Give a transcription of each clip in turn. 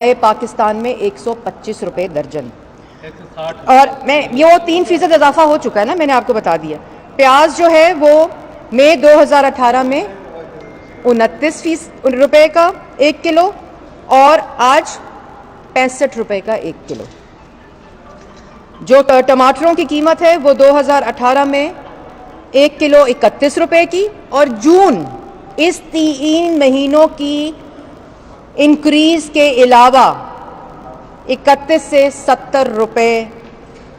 पाकिस्तान में 125 रुपये दर्जन और मैं ये 3% इजाफा हो चुका है ना, मैंने आपको बता दिया। प्याज जो है वो मई 2018 में 29 रुपये का 1 किलो और आज 65 रुपये का 1 किलो। जो टमाटरों की कीमत है वो 2018 में 1 किलो 31 रुपये की और जून इस 3 महीनों की इंक्रीज के अलावा 31 से 70 रुपये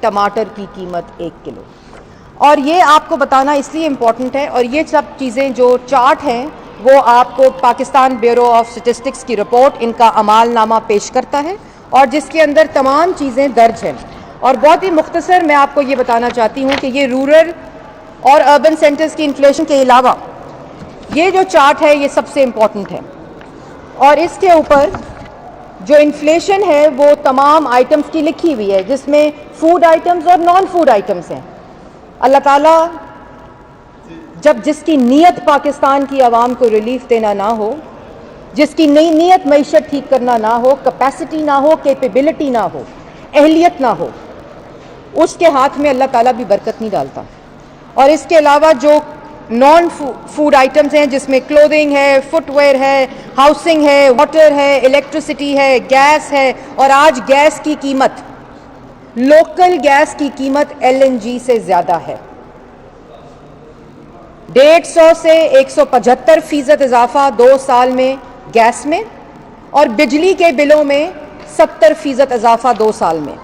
टमाटर की कीमत 1 किलो। और ये आपको बताना इसलिए इम्पॉर्टेंट है, और ये सब चीज़ें जो चार्ट हैं वो आपको पाकिस्तान ब्यूरो ऑफ स्टैटिस्टिक्स की रिपोर्ट, इनका अमालनामा पेश करता है और जिसके अंदर तमाम चीज़ें दर्ज हैं। और बहुत ही मुख्तसर मैं आपको ये बताना चाहती हूँ कि ये रूरल और अर्बन सेंटर्स की इन्फ्लेशन के अलावा ये जो चार्ट है ये सबसे इम्पॉर्टेंट है। और इसके ऊपर जो इन्फ्लेशन है वो तमाम आइटम्स की लिखी हुई है, जिसमें फूड आइटम्स और नॉन फूड आइटम्स हैं। अल्लाह ताला जब जिसकी नीयत पाकिस्तान की आवाम को रिलीफ देना ना हो, जिसकी नई नीयत मईशत ठीक करना ना हो, कैपेसिटी ना हो, कैपेबिलिटी ना हो, अहलियत ना हो, उसके हाथ में अल्लाह ताला भी बरकत नहीं डालता। और इसके अलावा जो नॉन फूड आइटम्स हैं जिसमें क्लोथिंग है, फुटवेयर है, हाउसिंग है, वाटर है, इलेक्ट्रिसिटी है, गैस है, और आज गैस की कीमत, लोकल गैस की कीमत LNG से ज़्यादा है। 150 से 175% इजाफा 2 साल में गैस में, और बिजली के बिलों में 70% इजाफा 2 साल में।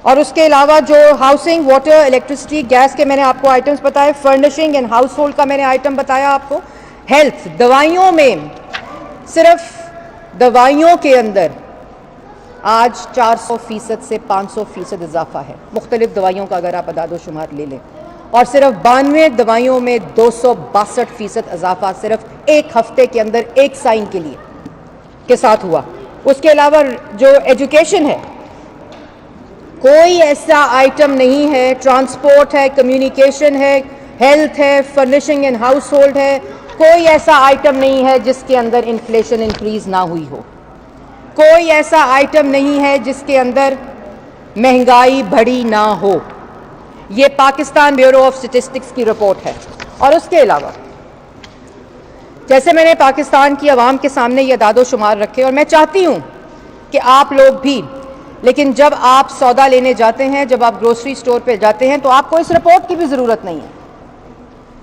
और उसके अलावा जो हाउसिंग, वाटर, इलेक्ट्रिसिटी, गैस के मैंने आपको आइटम्स बताए, फर्निशिंग एंड हाउस होल्ड का मैंने आइटम बताया आपको। हेल्थ, दवाइयों में, सिर्फ दवाइयों के अंदर आज 400% से 500% इजाफा है, मुख्तलिफ दवाइयों का अगर आप अदाद-ओ-शुमार ले लें। और सिर्फ 92 दवाइयों में 262% इजाफा सिर्फ एक हफ्ते के अंदर एक साइन के लिए के साथ हुआ। उसके अलावा जो एजुकेशन है, कोई ऐसा आइटम नहीं है, ट्रांसपोर्ट है, कम्युनिकेशन है, हेल्थ है, फर्निशिंग एंड हाउस होल्ड है, कोई ऐसा आइटम नहीं है जिसके अंदर इन्फ्लेशन इंक्रीज ना हुई हो। कोई ऐसा आइटम नहीं है जिसके अंदर महंगाई बढ़ी ना हो। ये पाकिस्तान ब्यूरो ऑफ स्टैटिस्टिक्स की रिपोर्ट है। और उसके अलावा जैसे मैंने पाकिस्तान की आवाम के सामने ये अदाद-ओ-शुमार रखे, और मैं चाहती हूँ कि आप लोग भी, लेकिन जब आप सौदा लेने जाते हैं, जब आप ग्रोसरी स्टोर पे जाते हैं, तो आपको इस रिपोर्ट की भी ज़रूरत नहीं है।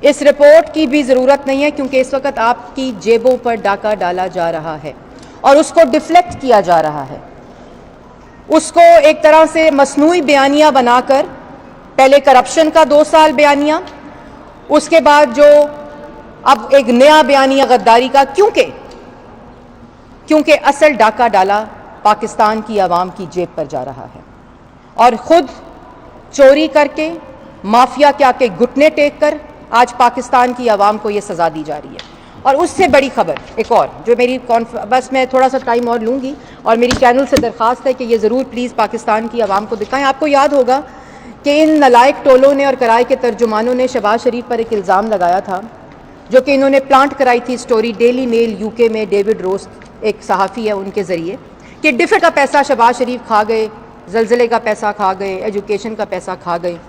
इस रिपोर्ट की भी ज़रूरत नहीं है, क्योंकि इस वक्त आपकी जेबों पर डाका डाला जा रहा है और उसको डिफ्लेक्ट किया जा रहा है। उसको एक तरह से मसनूई बयानिया बनाकर, पहले करप्शन का 2 साल बयानिया, उसके बाद जो अब एक नया बयानिया गद्दारी का, क्योंकि असल डाका डाला पाकिस्तान की आवाम की जेब पर जा रहा है। और खुद चोरी करके, माफिया के आके घुटने टेक कर आज पाकिस्तान की आवाम को ये सज़ा दी जा रही है। और उससे बड़ी खबर एक और, जो मेरी बस मैं थोड़ा सा टाइम और लूँगी, और मेरी चैनल से दरख्वास्त है कि ये ज़रूर प्लीज़ पाकिस्तान की आवाम को दिखाएं। आपको याद होगा कि इन नलायक टोलों ने और कराए के तर्जुमानों ने शहबाज शरीफ पर एक इल्ज़ाम लगाया था, जो कि इन्होंने प्लांट कराई थी स्टोरी डेली मेल UK में, डेविड रोस्ट एक सहाफ़ी है, उनके ज़रिए, कि डिफे का पैसा शहबाज शरीफ खा गए, ज़लज़ले का पैसा खा गए, एजुकेशन का पैसा खा गए।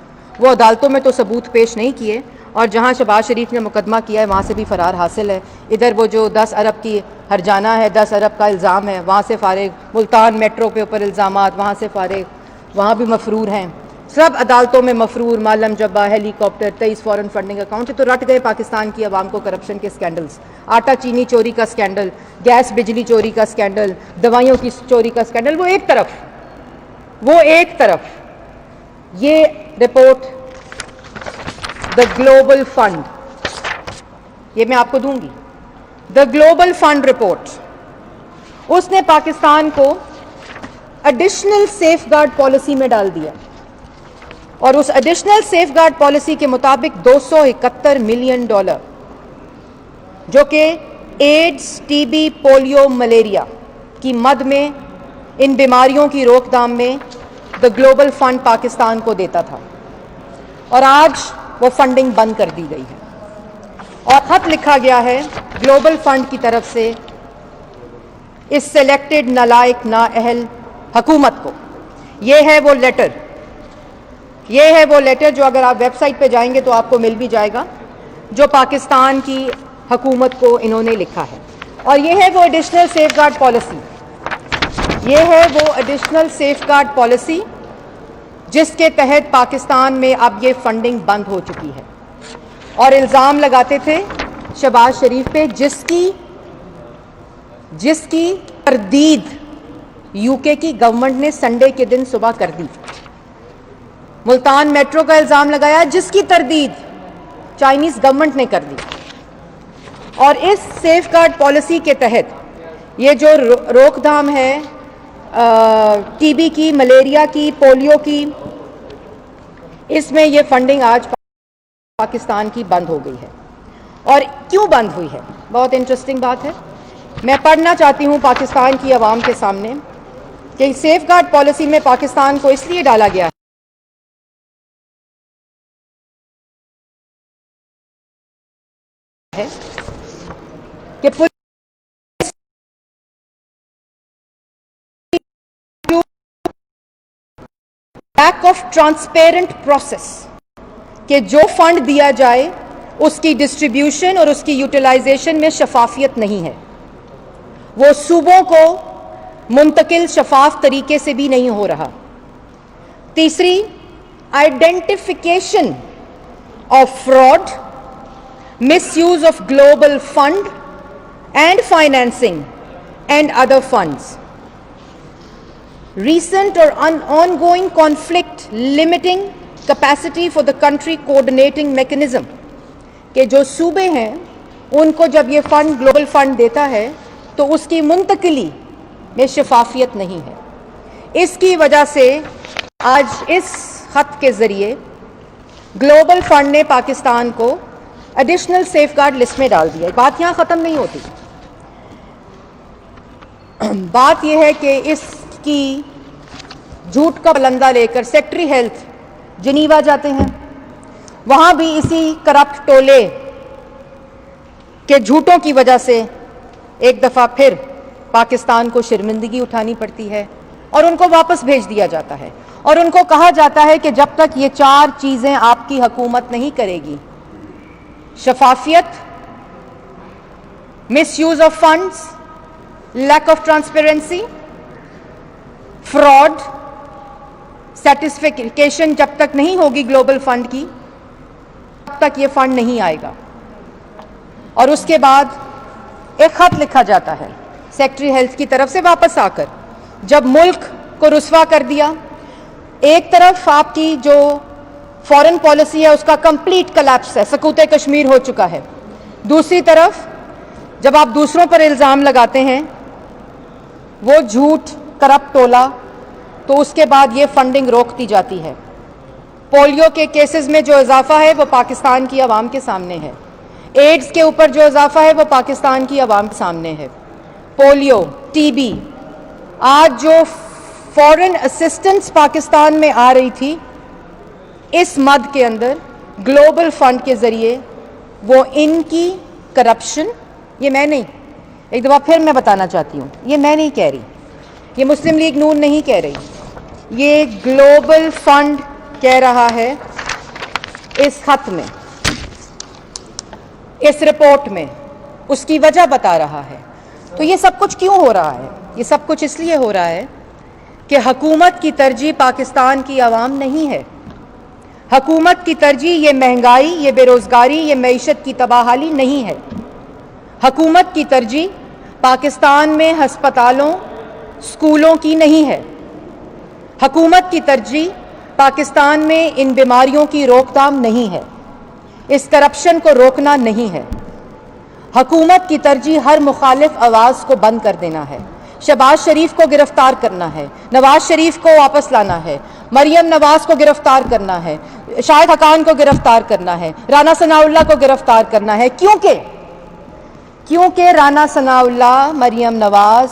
वो अदालतों में तो सबूत पेश नहीं किए, और जहां शहबाज शरीफ ने मुकदमा किया है वहां से भी फ़रार हासिल है। इधर वो जो 10 अरब की हरजाना है, 10 अरब का इल्ज़ाम है, वहाँ से फ़ारिग। मुल्तान मेट्रो के ऊपर इल्ज़ामात, वहाँ से फ़ारिग, वहाँ भी मफरूर हैं। सब अदालतों में मफरूर, मालम जब्बा, हेलीकॉप्टर, 23 फॉरेन फंडिंग अकाउंट। तो रट गए पाकिस्तान की आवाम को करप्शन के स्कैंडल्स, आटा चीनी चोरी का स्कैंडल, गैस बिजली चोरी का स्कैंडल, दवाइयों की चोरी का स्कैंडल। वो एक तरफ ये रिपोर्ट द ग्लोबल फंड, ये मैं आपको दूंगी, द ग्लोबल फंड रिपोर्ट, उसने पाकिस्तान को एडिशनल सेफगार्ड पॉलिसी में डाल दिया। और उस एडिशनल सेफगार्ड पॉलिसी के मुताबिक $271 मिलियन, जो कि एड्स, टीबी, पोलियो, मलेरिया की मद में, इन बीमारियों की रोकथाम में द ग्लोबल फंड पाकिस्तान को देता था, और आज वो फंडिंग बंद कर दी गई है। और खत लिखा गया है ग्लोबल फंड की तरफ से इस सेलेक्टेड नालायक नाअहल हुकूमत को। ये है वो लेटर, ये है वो लेटर जो अगर आप वेबसाइट पे जाएंगे तो आपको मिल भी जाएगा, जो पाकिस्तान की हुकूमत को इन्होंने लिखा है। और ये है वो एडिशनल सेफगार्ड पॉलिसी, ये है वो एडिशनल सेफगार्ड पॉलिसी जिसके तहत पाकिस्तान में अब ये फंडिंग बंद हो चुकी है। और इल्ज़ाम लगाते थे शहबाज शरीफ पे, जिसकी तरदीद यूके की गवर्नमेंट ने संडे के दिन सुबह कर दी। मुल्तान मेट्रो का इल्ज़ाम लगाया जिसकी तरदीद चाइनीज़ गवर्नमेंट ने कर दी। और इस सेफगार्ड पॉलिसी के तहत ये जो रोकथाम है टीबी की, मलेरिया की, पोलियो की, इसमें ये फंडिंग आज पाकिस्तान की बंद हो गई है। और क्यों बंद हुई है, बहुत इंटरेस्टिंग बात है। मैं पढ़ना चाहती हूँ पाकिस्तान की आवाम के सामने कि सेफगार्ड पॉलिसी में पाकिस्तान को इसलिए डाला गया है कि लैक ऑफ ट्रांसपेरेंट प्रोसेस, कि जो फंड दिया जाए उसकी डिस्ट्रीब्यूशन और उसकी यूटिलाइजेशन में शफाफियत नहीं है। वो सूबों को मुंतकिल शफाफ तरीके से भी नहीं हो रहा। तीसरी, identification of fraud, misuse of global fund and financing and other funds, recent or ongoing conflict limiting capacity for the country coordinating mechanism, कि जो सूबे हैं उनको जब ये फंड ग्लोबल फंड देता है तो उसकी मुंतकिली में शफाफियत नहीं है। इसकी वजह से आज इस खत के ज़रिए ग्लोबल फंड ने पाकिस्तान को एडिशनल सेफगार्ड लिस्ट में डाल दिया। बात यहाँ ख़त्म नहीं होती। बात यह है कि इसकी झूठ का बलंदा लेकर सेक्रेटरी हेल्थ जिनीवा जाते हैं, वहाँ भी इसी करप्ट टोले के झूठों की वजह से एक दफ़ा फिर पाकिस्तान को शर्मिंदगी उठानी पड़ती है और उनको वापस भेज दिया जाता है। और उनको कहा जाता है कि जब तक ये 4 चीज़ें आपकी हुकूमत नहीं करेगी, शफाफियत, misuse of funds, lack of transparency, fraud, satisfaction जब तक नहीं होगी ग्लोबल फंड की, तब तक ये फंड नहीं आएगा। और उसके बाद एक खत लिखा जाता है सेक्रेटरी हेल्थ की तरफ से वापस आकर, जब मुल्क को रुस्वा कर दिया। एक तरफ आपकी जो फॉरेन पॉलिसी है उसका कंप्लीट कोलैप्स है, सकूत कश्मीर हो चुका है। दूसरी तरफ जब आप दूसरों पर इल्ज़ाम लगाते हैं वो झूठ करप्ट टोला, तो उसके बाद ये फंडिंग रोक दी जाती है। पोलियो के केसेस में जो इजाफा है वो पाकिस्तान की आवाम के सामने है। एड्स के ऊपर जो इजाफा है वो पाकिस्तान की आवाम के सामने है। पोलियो, टीबी, आज जो फॉरेन असिस्टेंस पाकिस्तान में आ रही थी इस मद के अंदर ग्लोबल फंड के ज़रिए, वो इनकी करप्शन, ये मैं नहीं, एक दफ़ा फिर मैं बताना चाहती हूँ, ये मैं नहीं कह रही, ये मुस्लिम लीग नून नहीं कह रही, ये ग्लोबल फंड कह रहा है इस खत में, इस रिपोर्ट में, उसकी वजह बता रहा है। तो ये सब कुछ क्यों हो रहा है? ये सब कुछ इसलिए हो रहा है कि हुकूमत की तरजीह पाकिस्तान की आवाम नहीं है। हुकूमत की तरजीह ये महंगाई, ये बेरोज़गारी, ये मईशत की तबाहाली नहीं है। हुकूमत की तरजीह पाकिस्तान में हस्पतालों, स्कूलों की नहीं है। हुकूमत की तरजीह पाकिस्तान में इन बीमारियों की रोकथाम नहीं है, इस करप्शन को रोकना नहीं है। हुकूमत की तरजीह हर मुखालिफ आवाज़ को बंद कर देना है, शहबाज शरीफ को गिरफ्तार करना है, नवाज शरीफ को वापस लाना है, मरियम नवाज को गिरफ्तार करना है, शाहिद हकान को गिरफ्तार करना है, राना सनाउल्लाह को गिरफ्तार करना है। क्योंकि राना सनाउल्लाह, मरियम नवाज,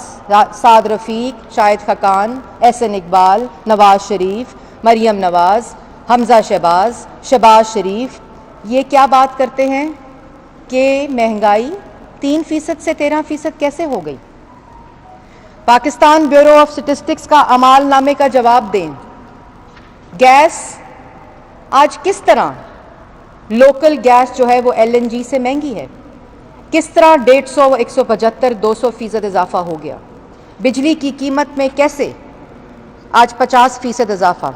साद रफ़ीक, शाहिद हकान, एहसन इकबाल, नवाज शरीफ, मरियम नवाज, हमजा शहबाज, शहबाज शरीफ, ये क्या बात करते हैं कि महंगाई 3% से 13% कैसे हो गई। पाकिस्तान ब्यूरो ऑफ स्टैटिस्टिक्स का अमालनामे का जवाब दें। गैस आज किस तरह लोकल गैस जो है वो LNG से महंगी है, किस तरह 150, 175, 200% इजाफा हो गया। बिजली की कीमत में कैसे आज 50% इजाफा।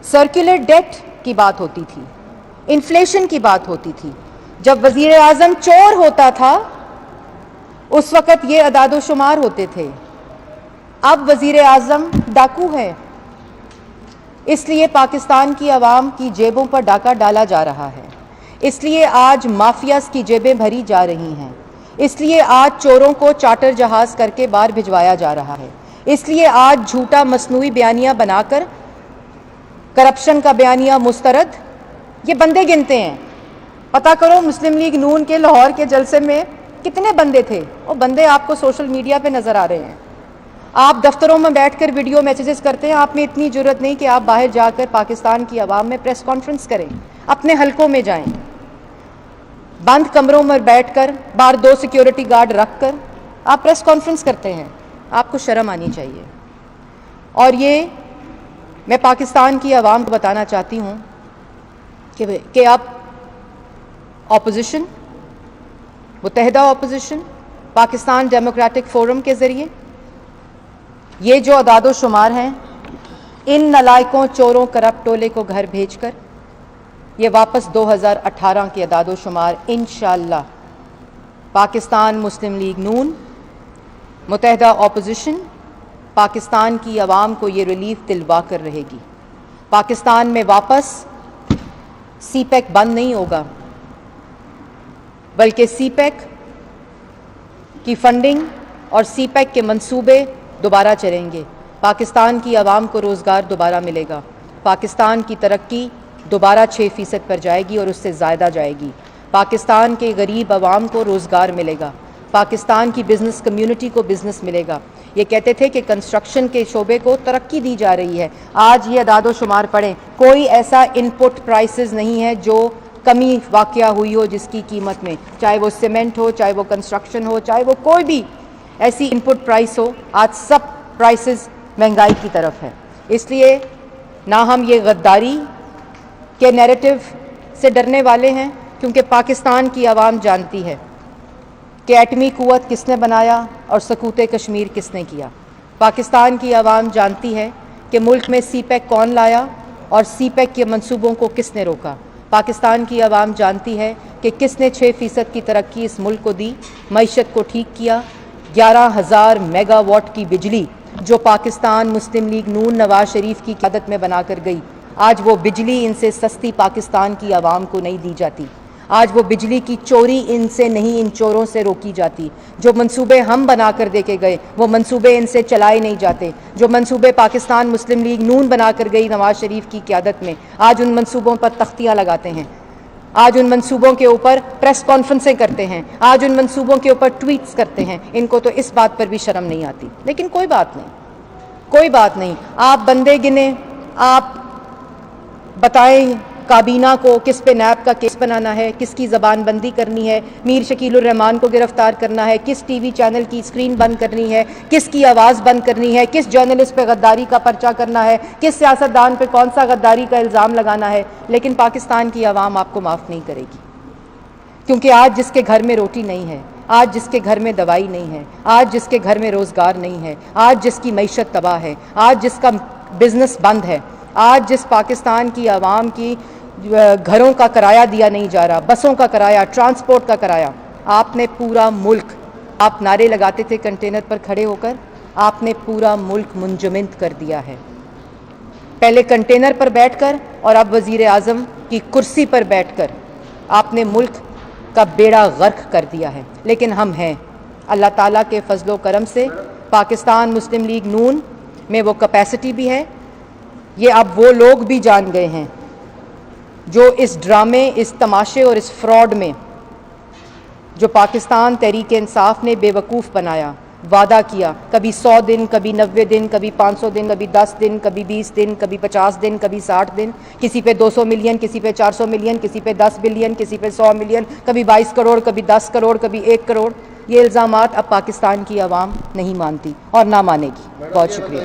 सर्कुलर डेट की बात होती थी, इन्फ्लेशन की बात होती थी। जब वजीर आजम चोर होता था उस वक़्त ये अदादोशुमार होते थे। अब वजीर आजम डाकू है, इसलिए पाकिस्तान की आवाम की जेबों पर डाका डाला जा रहा है। इसलिए आज माफियाज की जेबें भरी जा रही हैं। इसलिए आज चोरों को चार्टर जहाज करके बाहर भिजवाया जा रहा है। इसलिए आज झूठा मसनूई बयानिया बनाकर करप्शन का बयानिया मुस्तरद, ये बंदे गिनते हैं। पता करो मुस्लिम लीग नून के लाहौर के जलसे में कितने बंदे थे। वो बंदे आपको सोशल मीडिया पे नज़र आ रहे हैं। आप दफ्तरों में बैठकर वीडियो मैसेजेस करते हैं। आप में इतनी जरूरत नहीं कि आप बाहर जाकर पाकिस्तान की आवाम में प्रेस कॉन्फ्रेंस करें। अपने हलकों में जाएं, बंद कमरों में बैठकर बाहर 2 सिक्योरिटी गार्ड रखकर आप प्रेस कॉन्फ्रेंस करते हैं। आपको शर्म आनी चाहिए। और ये मैं पाकिस्तान की आवाम को बताना चाहती हूँ कि आप ऑपोजिशन, मुत्तहिदा ऑपोजिशन, पाकिस्तान डेमोक्रेटिक फोरम के ज़रिए ये जो अदादो शुमार हैं, इन नलायकों, चोरों, करप्ट टोले को घर भेजकर ये वापस 2018 के अदादो शुमार इंशाअल्लाह पाकिस्तान मुस्लिम लीग नून, मुत्तहिदा ऑपोजिशन, पाकिस्तान की आवाम को ये रिलीफ दिलवा कर रहेगी। पाकिस्तान में वापस CPEC बंद नहीं होगा, बल्कि CPEC की फंडिंग और CPEC के मंसूबे दोबारा चलेंगे। पाकिस्तान की आवाम को रोज़गार दोबारा मिलेगा। पाकिस्तान की तरक्की दोबारा 6% पर जाएगी और उससे ज़्यादा जाएगी। पाकिस्तान के गरीब आवाम को रोज़गार मिलेगा। पाकिस्तान की बिज़नेस कम्युनिटी को बिज़नेस मिलेगा। ये कहते थे कि कंस्ट्रक्शन के शोबे को तरक्की दी जा रही है। आज ये अदादो शुमार पढ़ें, कोई ऐसा इनपुट प्राइसेस नहीं है जो कमी वाक़या हुई हो जिसकी कीमत में, चाहे वो सीमेंट हो, चाहे वो कंस्ट्रक्शन हो, चाहे वो कोई भी ऐसी इनपुट प्राइस हो, आज सब प्राइसेस महंगाई की तरफ है। इसलिए ना हम ये गद्दारी के नैरेटिव से डरने वाले हैं, क्योंकि पाकिस्तान की आवाम जानती है कि एटमी कुव्वत किसने बनाया और सकूते कश्मीर किसने किया। पाकिस्तान की आवाम जानती है कि मुल्क में CPEC कौन लाया और CPEC के मंसूबों को किसने रोका। पाकिस्तान की आवाम जानती है कि किसने 6% की तरक्की इस मुल्क को दी, मईशत को ठीक किया। 11,000 मेगावाट की बिजली जो पाकिस्तान मुस्लिम लीग नून नवाज शरीफ की क़यादत में बनाकर गई, आज वो बिजली इनसे सस्ती पाकिस्तान की आवाम को नहीं दी जाती। आज वो बिजली की चोरी इनसे नहीं, इन चोरों से रोकी जाती। जो मंसूबे हम बना कर दे के गए वो मंसूबे इनसे चलाए नहीं जाते। जो मंसूबे पाकिस्तान मुस्लिम लीग नून बना कर गई नवाज शरीफ की क़यादत में, आज उन मंसूबों पर तख्तियाँ लगाते हैं। आज उन मंसूबों के ऊपर प्रेस कॉन्फ्रेंसें करते हैं। आज उन मंसूबों के ऊपर ट्वीट्स करते हैं। इनको तो इस बात पर भी शर्म नहीं आती। लेकिन कोई बात नहीं, कोई बात नहीं। आप बंदे गिने, आप बताएं काबीना को किस पे नैब का केस बनाना है, किसकी ज़बान बंदी करनी है, मीर शकीलुर रहमान को गिरफ्तार करना है, किस TV चैनल की स्क्रीन बंद करनी है, किसकी आवाज़ बंद करनी है, किस जर्नलिस्ट पे गद्दारी का पर्चा करना है, किस सियासतदान पे कौन सा गद्दारी का इल्ज़ाम लगाना है। लेकिन पाकिस्तान की आवाम आपको माफ़ नहीं करेगी, क्योंकि आज जिसके घर में रोटी नहीं है, आज जिसके घर में दवाई नहीं है, आज जिसके घर में रोज़गार नहीं है, आज जिसकी मईशत तबाह है, आज जिसका बिज़नेस बंद है, आज जिस पाकिस्तान की आवाम की घरों का किराया दिया नहीं जा रहा, बसों का किराया, ट्रांसपोर्ट का किराया, आपने पूरा मुल्क, आप नारे लगाते थे कंटेनर पर खड़े होकर, आपने पूरा मुल्क मुंजमद कर दिया है। पहले कंटेनर पर बैठकर और अब वज़ीर आज़म की कुर्सी पर बैठकर आपने मुल्क का बेड़ा गर्क कर दिया है। लेकिन हम हैं, अल्लाह ताला के फजलो करम से पाकिस्तान मुस्लिम लीग नून में वो कैपेसिटी भी है। ये अब वो लोग भी जान गए हैं जो इस ड्रामे, इस तमाशे और इस फ्रॉड में जो पाकिस्तान तहरीक इंसाफ ने बेवकूफ़ बनाया, वादा किया, कभी 100 दिन, कभी 90 दिन, कभी 500 दिन, कभी 10 दिन, कभी 20 दिन, कभी 50 दिन, कभी 60 दिन, किसी पे 200 मिलियन, किसी पे 400 मिलियन, किसी पे 10 बिलियन, किसी पे 100 मिलियन, कभी 22 करोड़, कभी 10 करोड़, कभी 1 करोड़। ये इल्ज़ामात अब पाकिस्तान की आवाम नहीं मानती और ना मानेगी। बहुत शुक्रिया।